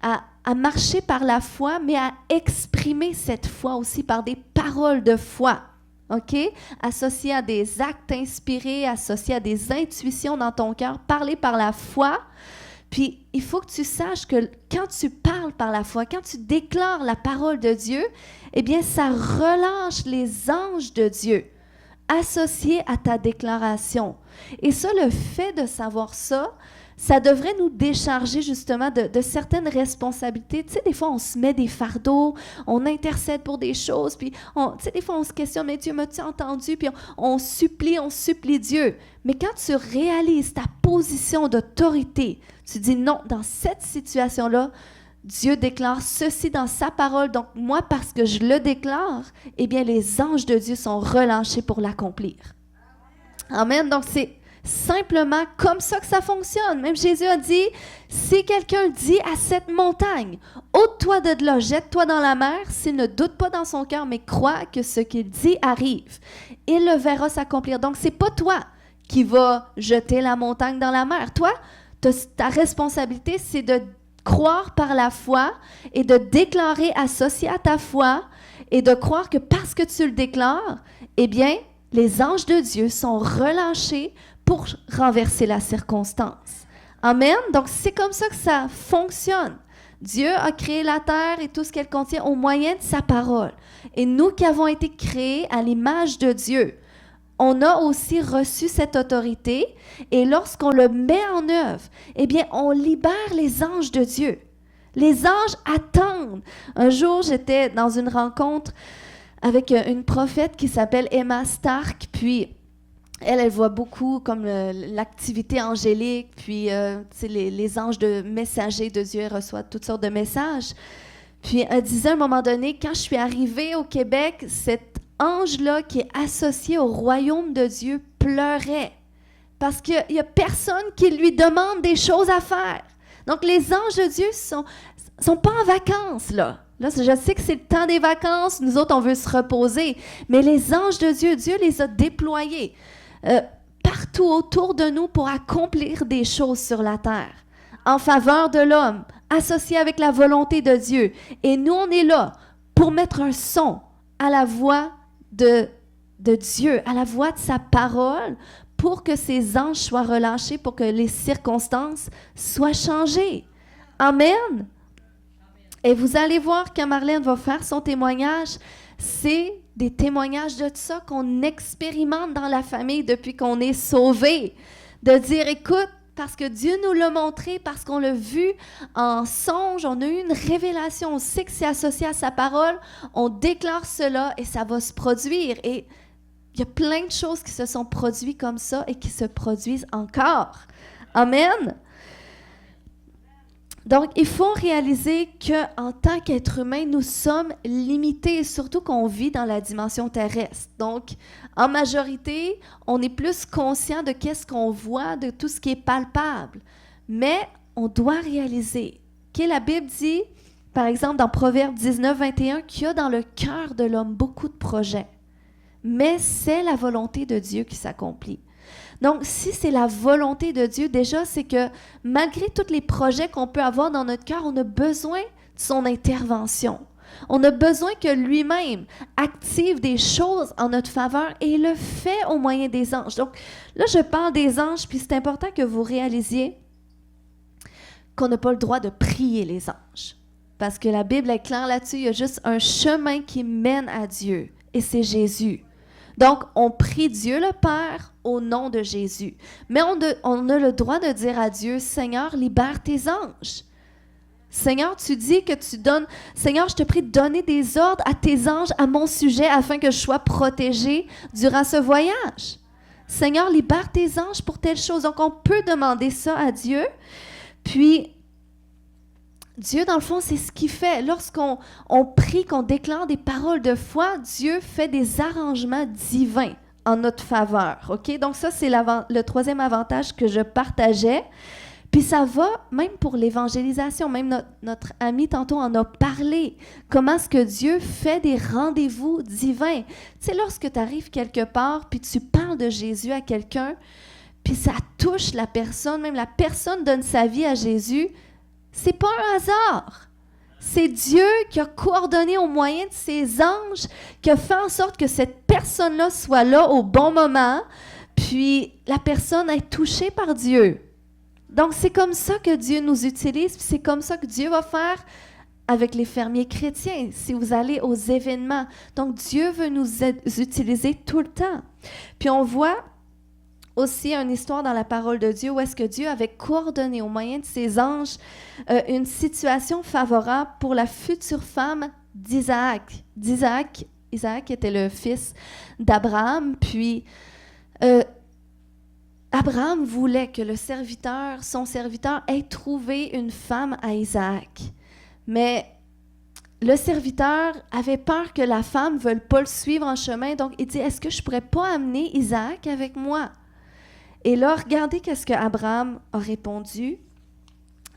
à marcher par la foi, mais à exprimer cette foi aussi par des paroles de foi. OK? Associées à des actes inspirés, associées à des intuitions dans ton cœur, parler par la foi. Puis, il faut que tu saches que quand tu parles par la foi, quand tu déclares la parole de Dieu, eh bien, ça relâche les anges de Dieu associés à ta déclaration. Et ça, le fait de savoir ça, ça devrait nous décharger justement de certaines responsabilités. Tu sais, des fois, on se met des fardeaux, on intercède pour des choses, puis tu sais, des fois, on se questionne, mais Dieu m'a-tu entendu? Puis on supplie Dieu. Mais quand tu réalises ta position d'autorité, tu dis non, dans cette situation-là, Dieu déclare ceci dans sa parole. Donc, moi, parce que je le déclare, eh bien, les anges de Dieu sont relâchés pour l'accomplir. Amen. Donc, c'est simplement comme ça que ça fonctionne. Même Jésus a dit, si quelqu'un dit à cette montagne, ôte-toi de là, jette-toi dans la mer, s'il ne doute pas dans son cœur, mais croit que ce qu'il dit arrive, il le verra s'accomplir. Donc, c'est pas toi qui vas jeter la montagne dans la mer. Toi, ta responsabilité, c'est de croire par la foi et de déclarer associé à ta foi et de croire que parce que tu le déclares, eh bien, les anges de Dieu sont relâchés pour renverser la circonstance. Amen? Donc, c'est comme ça que ça fonctionne. Dieu a créé la terre et tout ce qu'elle contient au moyen de sa parole. Et nous qui avons été créés à l'image de Dieu, on a aussi reçu cette autorité et lorsqu'on le met en œuvre, eh bien, on libère les anges de Dieu. Les anges attendent. Un jour, j'étais dans une rencontre avec une prophète qui s'appelle Emma Stark, puis elle voit beaucoup comme l'activité angélique, puis les anges de messagers de Dieu, elle reçoit toutes sortes de messages. Puis elle disait à un moment donné, quand je suis arrivée au Québec, cet ange-là qui est associé au royaume de Dieu pleurait parce qu'il n'y a personne qui lui demande des choses à faire. Donc les anges de Dieu sont pas en vacances, là. Là, je sais que c'est le temps des vacances, nous autres, on veut se reposer, mais les anges de Dieu, Dieu les a déployés partout autour de nous pour accomplir des choses sur la terre, en faveur de l'homme, associés avec la volonté de Dieu. Et nous, on est là pour mettre un son à la voix de Dieu, à la voix de sa parole, pour que ces anges soient relâchés, pour que les circonstances soient changées. Amen. Et vous allez voir quand Marlène va faire son témoignage, c'est des témoignages de ça qu'on expérimente dans la famille depuis qu'on est sauvés. De dire, écoute, parce que Dieu nous l'a montré, parce qu'on l'a vu en songe, on a eu une révélation, on sait que c'est associé à sa parole, on déclare cela et ça va se produire. Et il y a plein de choses qui se sont produites comme ça et qui se produisent encore. Amen. Donc, il faut réaliser qu'en tant qu'être humain, nous sommes limités, surtout qu'on vit dans la dimension terrestre. Donc, en majorité, on est plus conscient de qu'est-ce qu'on voit, de tout ce qui est palpable. Mais on doit réaliser que la Bible dit, par exemple, dans Proverbe 19:21, qu'il y a dans le cœur de l'homme beaucoup de projets. Mais c'est la volonté de Dieu qui s'accomplit. Donc, si c'est la volonté de Dieu, déjà, c'est que malgré tous les projets qu'on peut avoir dans notre cœur, on a besoin de son intervention. On a besoin que lui-même active des choses en notre faveur et il le fait au moyen des anges. Donc, là, je parle des anges, puis c'est important que vous réalisiez qu'on n'a pas le droit de prier les anges. Parce que la Bible est claire là-dessus, il y a juste un chemin qui mène à Dieu, et c'est Jésus. Donc, on prie Dieu le Père au nom de Jésus. Mais on a le droit de dire à Dieu, Seigneur, libère tes anges. Seigneur, tu dis que tu donnes... Seigneur, je te prie de donner des ordres à tes anges à mon sujet afin que je sois protégée durant ce voyage. Seigneur, libère tes anges pour telle chose. Donc, on peut demander ça à Dieu. Puis, Dieu, dans le fond, c'est ce qu'il fait. Lorsqu'on prie, qu'on déclare des paroles de foi, Dieu fait des arrangements divins en notre faveur. OK? Donc, ça, c'est le troisième avantage que je partageais. Puis ça va même pour l'évangélisation. Même notre ami tantôt en a parlé. Comment est-ce que Dieu fait des rendez-vous divins? Tu sais, lorsque tu arrives quelque part, puis tu parles de Jésus à quelqu'un, puis ça touche la personne, même la personne donne sa vie à Jésus, c'est pas un hasard. C'est Dieu qui a coordonné au moyen de ses anges, qui a fait en sorte que cette personne-là soit là au bon moment, puis la personne est touchée par Dieu. Donc, c'est comme ça que Dieu nous utilise, puis c'est comme ça que Dieu va faire avec les fermiers chrétiens, si vous allez aux événements. Donc, Dieu veut nous utiliser tout le temps. Puis, on voit aussi une histoire dans la parole de Dieu où est-ce que Dieu avait coordonné au moyen de ses anges une situation favorable pour la future femme d'Isaac. Isaac était le fils d'Abraham, puis Abraham voulait que son serviteur, ait trouvé une femme à Isaac. Mais le serviteur avait peur que la femme ne veuille pas le suivre en chemin. Donc, il dit, est-ce que je ne pourrais pas amener Isaac avec moi? Et là, regardez qu'est-ce qu'Abraham a répondu.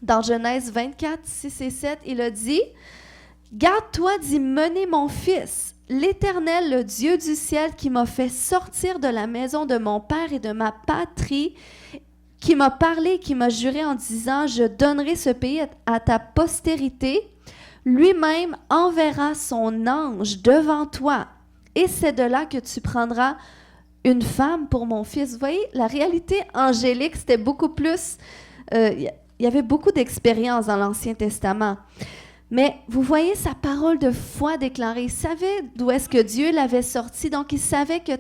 Dans Genèse 24, 6 et 7, il a dit, « Garde-toi d'y mener mon fils. L'Éternel, le Dieu du ciel, qui m'a fait sortir de la maison de mon père et de ma patrie, qui m'a parlé, qui m'a juré en disant, je donnerai ce pays à ta postérité, lui-même enverra son ange devant toi, et c'est de là que tu prendras une femme pour mon fils. » Vous voyez, la réalité angélique, c'était beaucoup plus... Il y avait beaucoup d'expérience dans l'Ancien Testament. Mais vous voyez sa parole de foi déclarée. Il savait d'où est-ce que Dieu l'avait sorti. Donc, il savait que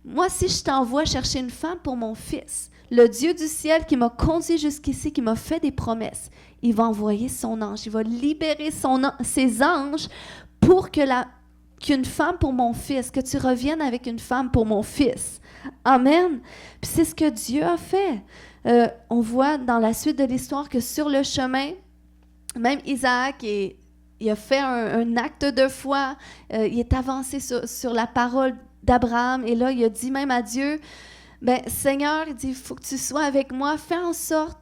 moi, si je t'envoie chercher une femme pour mon fils, le Dieu du ciel qui m'a conduit jusqu'ici, qui m'a fait des promesses, il va envoyer son ange. Il va libérer ses anges pour qu'une femme pour mon fils, que tu reviennes avec une femme pour mon fils. Amen. Puis c'est ce que Dieu a fait. On voit dans la suite de l'histoire que sur le chemin, même Isaac, il a fait un acte de foi, il est avancé sur la parole d'Abraham, et là, il a dit même à Dieu, « Ben, Seigneur, il dit, il faut que tu sois avec moi, fais en sorte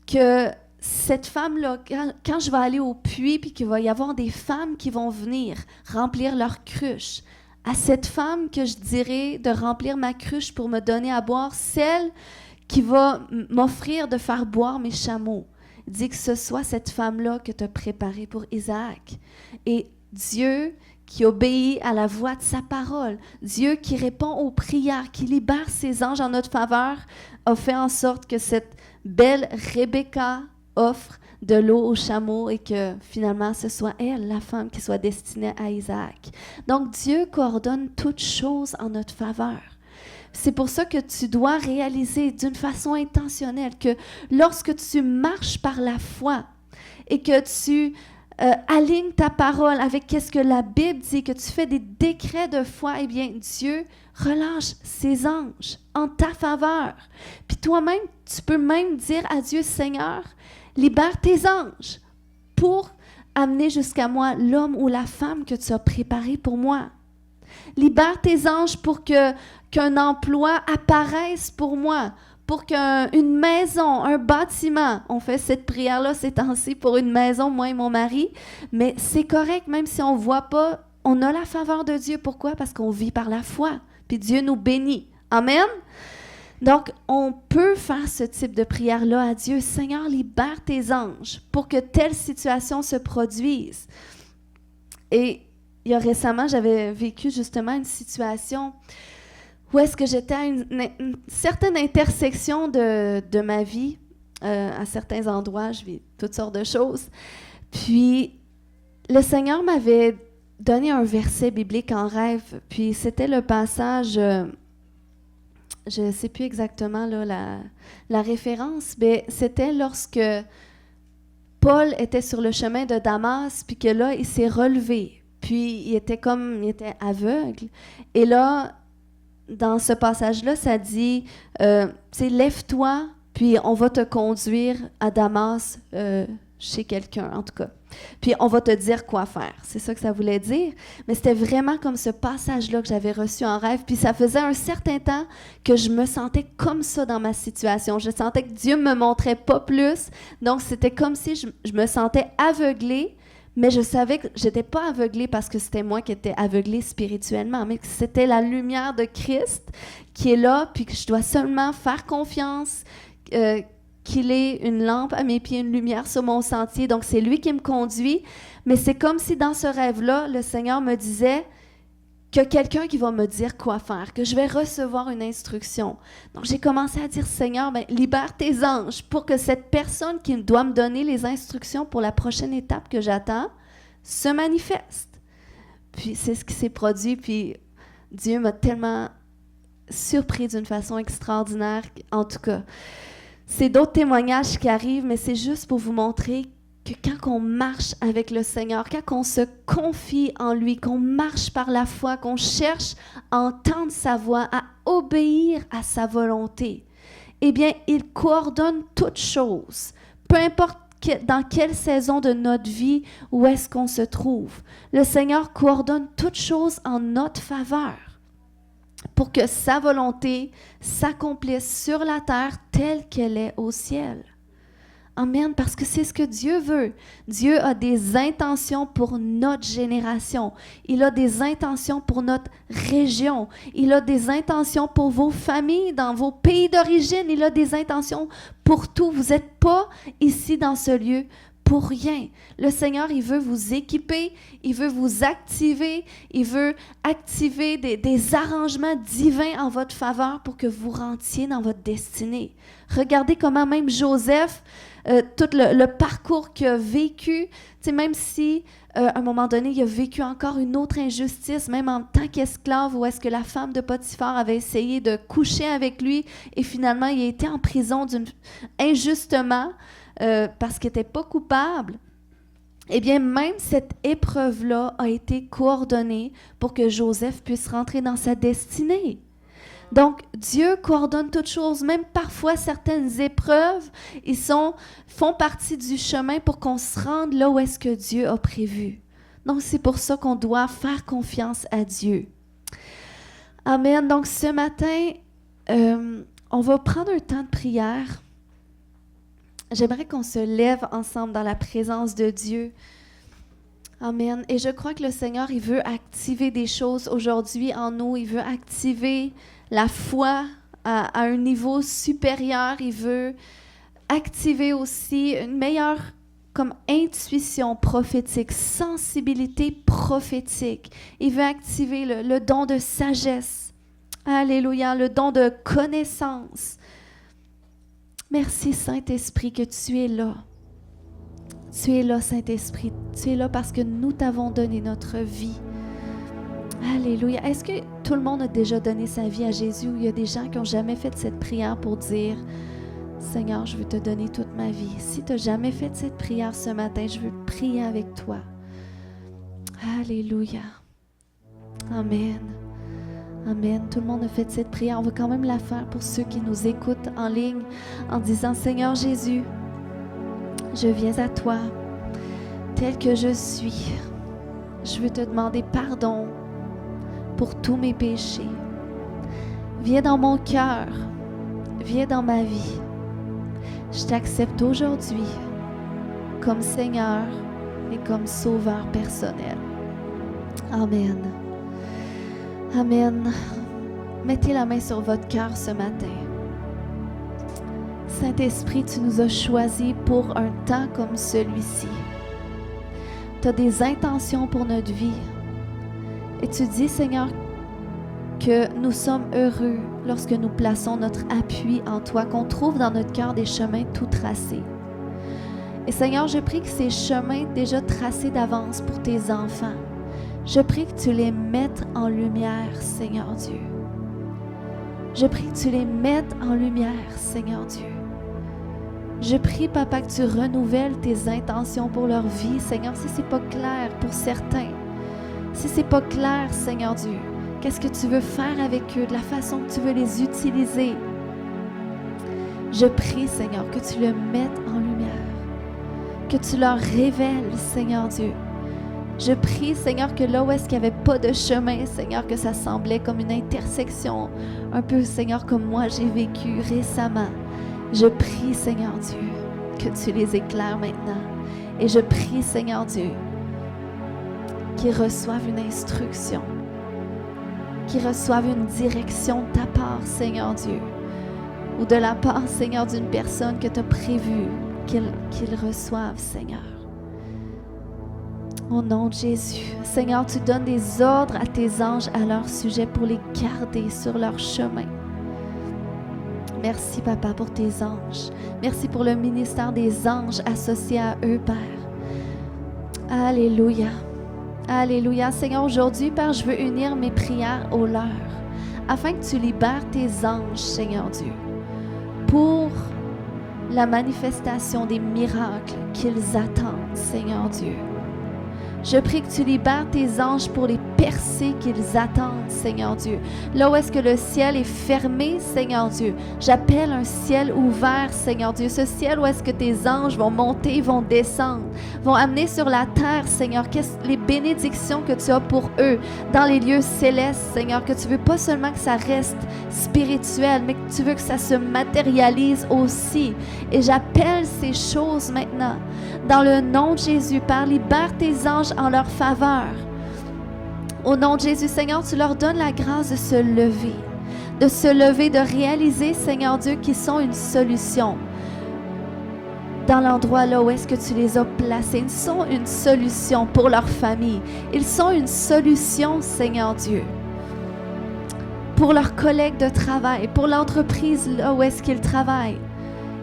que cette femme-là, quand je vais aller au puits, puis qu'il va y avoir des femmes qui vont venir remplir leur cruche, à cette femme que je dirai de remplir ma cruche pour me donner à boire, celle qui va m'offrir de faire boire mes chameaux. » Dit que ce soit cette femme-là que tu as préparée pour Isaac. Et Dieu qui obéit à la voix de sa parole, Dieu qui répond aux prières, qui libère ses anges en notre faveur, a fait en sorte que cette belle Rebecca offre de l'eau aux chameaux et que finalement ce soit elle, la femme, qui soit destinée à Isaac. Donc Dieu coordonne toutes choses en notre faveur. C'est pour ça que tu dois réaliser d'une façon intentionnelle que lorsque tu marches par la foi et que tu alignes ta parole avec ce que la Bible dit, que tu fais des décrets de foi, eh bien, Dieu relâche ses anges en ta faveur. Puis toi-même, tu peux même dire à Dieu, Seigneur, libère tes anges pour amener jusqu'à moi l'homme ou la femme que tu as préparé pour moi. Libère tes anges pour qu'un emploi apparaisse pour moi, pour qu'une maison, un bâtiment, on fait cette prière-là ces temps-ci pour une maison, moi et mon mari, mais c'est correct, même si on ne voit pas, on a la faveur de Dieu. Pourquoi? Parce qu'on vit par la foi, puis Dieu nous bénit. Amen? Donc, on peut faire ce type de prière-là à Dieu. Seigneur, libère tes anges pour que telle situation se produise. Et il y a récemment, j'avais vécu justement une situation où est-ce que j'étais à une certaine intersection de ma vie, à certains endroits, je vis toutes sortes de choses. Puis, le Seigneur m'avait donné un verset biblique en rêve, puis c'était le passage, je ne sais plus exactement là, la référence, mais c'était lorsque Paul était sur le chemin de Damas, puis que là, il s'est relevé. Puis, il était aveugle. Et là, dans ce passage-là, ça dit, lève-toi, puis on va te conduire à Damas chez quelqu'un, en tout cas. Puis on va te dire quoi faire. C'est ça que ça voulait dire. Mais c'était vraiment comme ce passage-là que j'avais reçu en rêve. Puis ça faisait un certain temps que je me sentais comme ça dans ma situation. Je sentais que Dieu me montrait pas plus. Donc c'était comme si je me sentais aveuglée. Mais je savais que j'étais pas aveuglée parce que c'était moi qui étais aveuglée spirituellement, mais que c'était la lumière de Christ qui est là, puis que je dois seulement faire confiance qu'il est une lampe à mes pieds, une lumière sur mon sentier. Donc, c'est lui qui me conduit. Mais c'est comme si dans ce rêve-là, le Seigneur me disait qu'il y a quelqu'un qui va me dire quoi faire, que je vais recevoir une instruction. Donc, j'ai commencé à dire, Seigneur, libère tes anges pour que cette personne qui doit me donner les instructions pour la prochaine étape que j'attends se manifeste. Puis, c'est ce qui s'est produit. Puis, Dieu m'a tellement surpris d'une façon extraordinaire. En tout cas, c'est d'autres témoignages qui arrivent, mais c'est juste pour vous montrer que quand on marche avec le Seigneur, quand on se confie en lui, qu'on marche par la foi, qu'on cherche à entendre sa voix, à obéir à sa volonté, eh bien, il coordonne toutes choses. Peu importe dans quelle saison de notre vie, où est-ce qu'on se trouve. Le Seigneur coordonne toutes choses en notre faveur pour que sa volonté s'accomplisse sur la terre telle qu'elle est au ciel. Amen, parce que c'est ce que Dieu veut. Dieu a des intentions pour notre génération. Il a des intentions pour notre région. Il a des intentions pour vos familles, dans vos pays d'origine. Il a des intentions pour tout. Vous n'êtes pas ici dans ce lieu pour rien. Le Seigneur, il veut vous équiper, il veut vous activer, il veut activer des arrangements divins en votre faveur pour que vous rentriez dans votre destinée. Regardez comment même Joseph, tout le parcours qu'il a vécu, même si à un moment donné, il a vécu encore une autre injustice, même en tant qu'esclave, où est-ce que la femme de Potiphar avait essayé de coucher avec lui et finalement, il a été en prison injustement, parce qu'il n'était pas coupable, eh bien, même cette épreuve-là a été coordonnée pour que Joseph puisse rentrer dans sa destinée. Donc, Dieu coordonne toutes choses, même parfois certaines épreuves, font partie du chemin pour qu'on se rende là où est-ce que Dieu a prévu. Donc, c'est pour ça qu'on doit faire confiance à Dieu. Amen. Donc, ce matin, on va prendre un temps de prière. J'aimerais qu'on se lève ensemble dans la présence de Dieu. Amen. Et je crois que le Seigneur, il veut activer des choses aujourd'hui en nous. Il veut activer la foi à un niveau supérieur. Il veut activer aussi une meilleure comme intuition prophétique, sensibilité prophétique. Il veut activer le don de sagesse. Alléluia, le don de connaissance. Merci, Saint-Esprit, que tu es là. Tu es là, Saint-Esprit. Tu es là parce que nous t'avons donné notre vie. Alléluia. Est-ce que tout le monde a déjà donné sa vie à Jésus ou il y a des gens qui n'ont jamais fait cette prière pour dire « Seigneur, je veux te donner toute ma vie. » Si tu n'as jamais fait cette prière ce matin, je veux prier avec toi. Alléluia. Amen. Amen. Tout le monde a fait cette prière. On va quand même la faire pour ceux qui nous écoutent en ligne en disant « Seigneur Jésus, je viens à toi tel que je suis. Je veux te demander pardon pour tous mes péchés. Viens dans mon cœur. Viens dans ma vie. Je t'accepte aujourd'hui comme Seigneur et comme Sauveur personnel. Amen. Amen. Mettez la main sur votre cœur ce matin. Saint-Esprit, tu nous as choisis pour un temps comme celui-ci. Tu as des intentions pour notre vie. Et tu dis, Seigneur, que nous sommes heureux lorsque nous plaçons notre appui en toi, qu'on trouve dans notre cœur des chemins tout tracés. Et Seigneur, je prie que ces chemins déjà tracés d'avance pour tes enfants, je prie que tu les mettes en lumière, Seigneur Dieu. Je prie que tu les mettes en lumière, Seigneur Dieu. Je prie, Papa, que tu renouvelles tes intentions pour leur vie, Seigneur, si ce n'est pas clair pour certains. Si ce n'est pas clair, Seigneur Dieu, qu'est-ce que tu veux faire avec eux, de la façon que tu veux les utiliser. Je prie, Seigneur, que tu le mettes en lumière, que tu leur révèles, Seigneur Dieu. Je prie, Seigneur, que là où est-ce qu'il n'y avait pas de chemin, Seigneur, que ça semblait comme une intersection, un peu, Seigneur, comme moi j'ai vécu récemment. Je prie, Seigneur Dieu, que tu les éclaires maintenant. Et je prie, Seigneur Dieu, qu'ils reçoivent une instruction, qu'ils reçoivent une direction de ta part, Seigneur Dieu, ou de la part, Seigneur, d'une personne que tu as prévu qu'ils reçoivent, Seigneur. Au nom de Jésus, Seigneur, tu donnes des ordres à tes anges à leur sujet pour les garder sur leur chemin. Merci, Papa, pour tes anges. Merci pour le ministère des anges associés à eux, Père. Alléluia. Alléluia. Seigneur, aujourd'hui, Père, je veux unir mes prières aux leurs, afin que tu libères tes anges, Seigneur Dieu, pour la manifestation des miracles qu'ils attendent, Seigneur Dieu. Je prie que tu libères tes anges pour les percées qu'ils attendent, Seigneur Dieu. Là où est-ce que le ciel est fermé, Seigneur Dieu, j'appelle un ciel ouvert, Seigneur Dieu. Ce ciel où est-ce que tes anges vont monter, vont descendre, vont amener sur la terre, Seigneur, les bénédictions que tu as pour eux dans les lieux célestes, Seigneur, que tu veux pas seulement que ça reste spirituel, mais que tu veux que ça se matérialise aussi. Et j'appelle ces choses maintenant. Dans le nom de Jésus, Père, libère tes anges en leur faveur. Au nom de Jésus, Seigneur, tu leur donnes la grâce de se lever, de réaliser, Seigneur Dieu, qu'ils sont une solution. Dans l'endroit là où est-ce que tu les as placés, ils sont une solution pour leur famille. Ils sont une solution, Seigneur Dieu, pour leurs collègues de travail, pour l'entreprise là où est-ce qu'ils travaillent.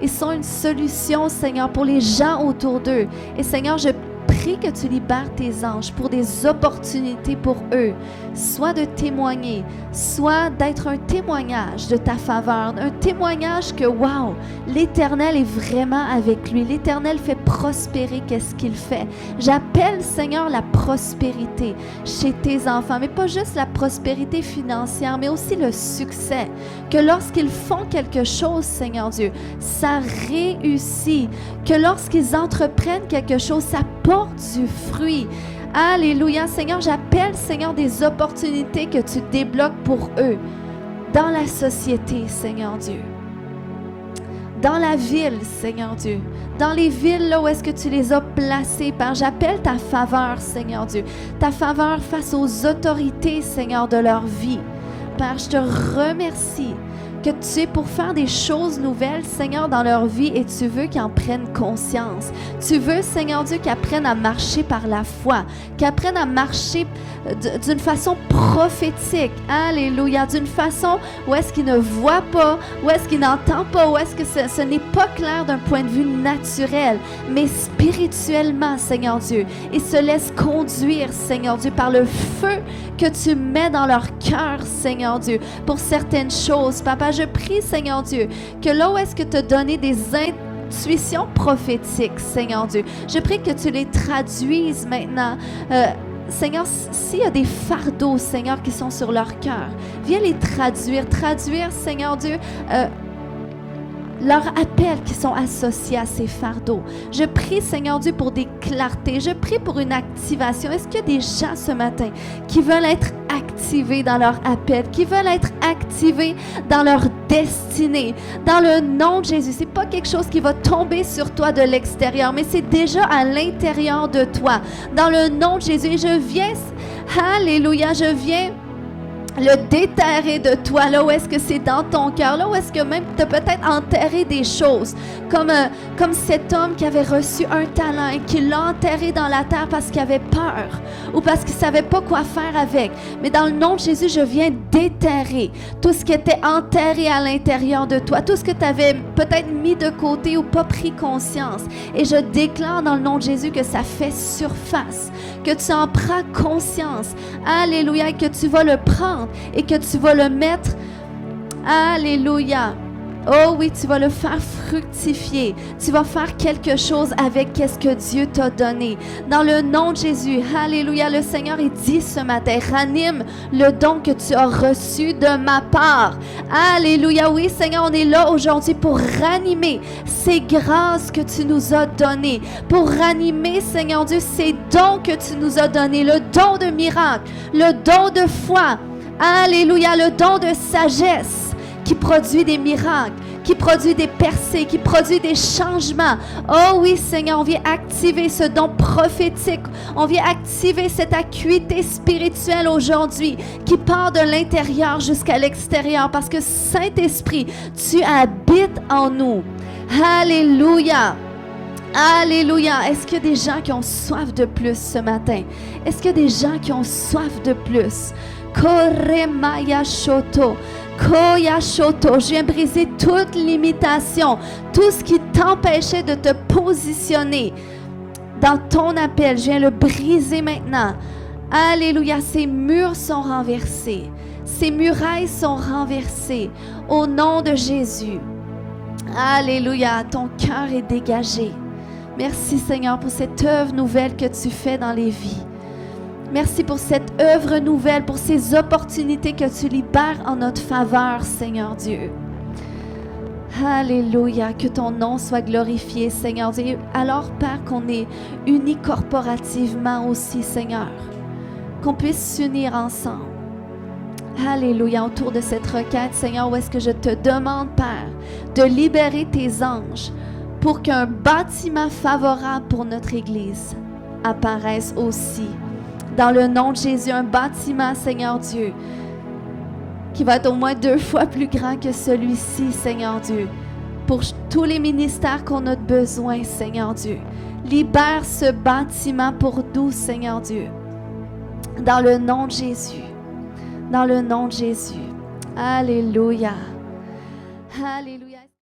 Ils sont une solution, Seigneur, pour les gens autour d'eux. Et Seigneur, je prie que tu libères tes anges pour des opportunités pour eux, soit de témoigner, soit d'être un témoignage de ta faveur, un témoignage que, wow, l'Éternel est vraiment avec lui. L'Éternel fait prospérer qu'est-ce qu'il fait. J'appelle, Seigneur, la prospérité chez tes enfants, mais pas juste la prospérité financière, mais aussi le succès. Que lorsqu'ils font quelque chose, Seigneur Dieu, ça réussit. Que lorsqu'ils entreprennent quelque chose, ça porte du fruit. Alléluia. Seigneur, j'appelle, Seigneur, des opportunités que tu débloques pour eux dans la société, Seigneur Dieu. Dans la ville, Seigneur Dieu. Dans les villes là où est-ce que tu les as placés, Père. J'appelle ta faveur, Seigneur Dieu. Ta faveur face aux autorités, Seigneur, de leur vie. Père, je te remercie que tu es pour faire des choses nouvelles, Seigneur, dans leur vie et tu veux qu'ils en prennent conscience. Tu veux, Seigneur Dieu, qu'ils apprennent à marcher par la foi, qu'ils apprennent à marcher d'une façon prophétique. Alléluia. D'une façon où est-ce qu'ils ne voient pas, où est-ce qu'ils n'entendent pas, où est-ce que ce n'est pas clair d'un point de vue naturel, mais spirituellement, Seigneur Dieu. Ils se laissent conduire, Seigneur Dieu, par le feu que tu mets dans leur cœur, Seigneur Dieu, pour certaines choses. Papa, je prie, Seigneur Dieu, que là où est-ce que tu as donné des intuitions prophétiques, Seigneur Dieu, je prie que tu les traduises maintenant. Seigneur, s'il y a des fardeaux, Seigneur, qui sont sur leur cœur, viens les traduire, Seigneur Dieu, leurs appels qui sont associés à ces fardeaux. Je prie, Seigneur Dieu, pour des clartés. Je prie pour une activation. Est-ce qu'il y a des gens ce matin qui veulent être activés dans leur appel, qui veulent être activés dans leur destinée? Dans le nom de Jésus, c'est pas quelque chose qui va tomber sur toi de l'extérieur, mais c'est déjà à l'intérieur de toi. Dans le nom de Jésus, et je viens, alléluia, je viens le déterrer de toi, là où est-ce que c'est dans ton cœur, là où est-ce que même tu as peut-être enterré des choses, comme cet homme qui avait reçu un talent et qui l'a enterré dans la terre parce qu'il avait peur ou parce qu'il ne savait pas quoi faire avec. Mais dans le nom de Jésus, je viens déterrer tout ce qui était enterré à l'intérieur de toi, tout ce que tu avais peut-être mis de côté ou pas pris conscience. Et je déclare dans le nom de Jésus que ça fait surface, que tu en prends conscience. Alléluia, et que tu vas le prendre et que tu vas le mettre, alléluia, Oh oui, tu vas le faire fructifier. Tu vas faire quelque chose avec ce que Dieu t'a donné. Dans le nom de Jésus, alléluia, le Seigneur il dit ce matin, ranime le don que tu as reçu de ma part. Alléluia, oui Seigneur, on est là aujourd'hui pour ranimer ces grâces que tu nous as données. Pour ranimer, Seigneur Dieu, ces dons que tu nous as donnés. Le don de miracle, le don de foi. Alléluia, le don de sagesse qui produit des miracles, qui produit des percées, qui produit des changements. Oh oui, Seigneur, on vient activer ce don prophétique. On vient activer cette acuité spirituelle aujourd'hui qui part de l'intérieur jusqu'à l'extérieur parce que Saint-Esprit, tu habites en nous. Alléluia. Alléluia. Est-ce qu'il y a des gens qui ont soif de plus ce matin? Est-ce qu'il y a des gens qui ont soif de plus? Koremaya Shoto. Koya Shoto, je viens briser toute limitation, tout ce qui t'empêchait de te positionner dans ton appel, je viens le briser maintenant. Alléluia, ces murs sont renversés, ces murailles sont renversées au nom de Jésus. Alléluia, ton cœur est dégagé. Merci Seigneur pour cette œuvre nouvelle que tu fais dans les vies. Merci pour cette œuvre nouvelle, pour ces opportunités que tu libères en notre faveur, Seigneur Dieu. Alléluia, que ton nom soit glorifié, Seigneur Dieu. Alors, Père, qu'on est unis corporativement aussi, Seigneur. Qu'on puisse s'unir ensemble. Alléluia, autour de cette requête, Seigneur, où est-ce que je te demande, Père, de libérer tes anges pour qu'un bâtiment favorable pour notre Église apparaisse aussi. Dans le nom de Jésus, un bâtiment, Seigneur Dieu, qui va être au moins 2 fois plus grand que celui-ci, Seigneur Dieu, pour tous les ministères qu'on a besoin, Seigneur Dieu. Libère ce bâtiment pour nous, Seigneur Dieu. Dans le nom de Jésus. Dans le nom de Jésus. Alléluia. Alléluia.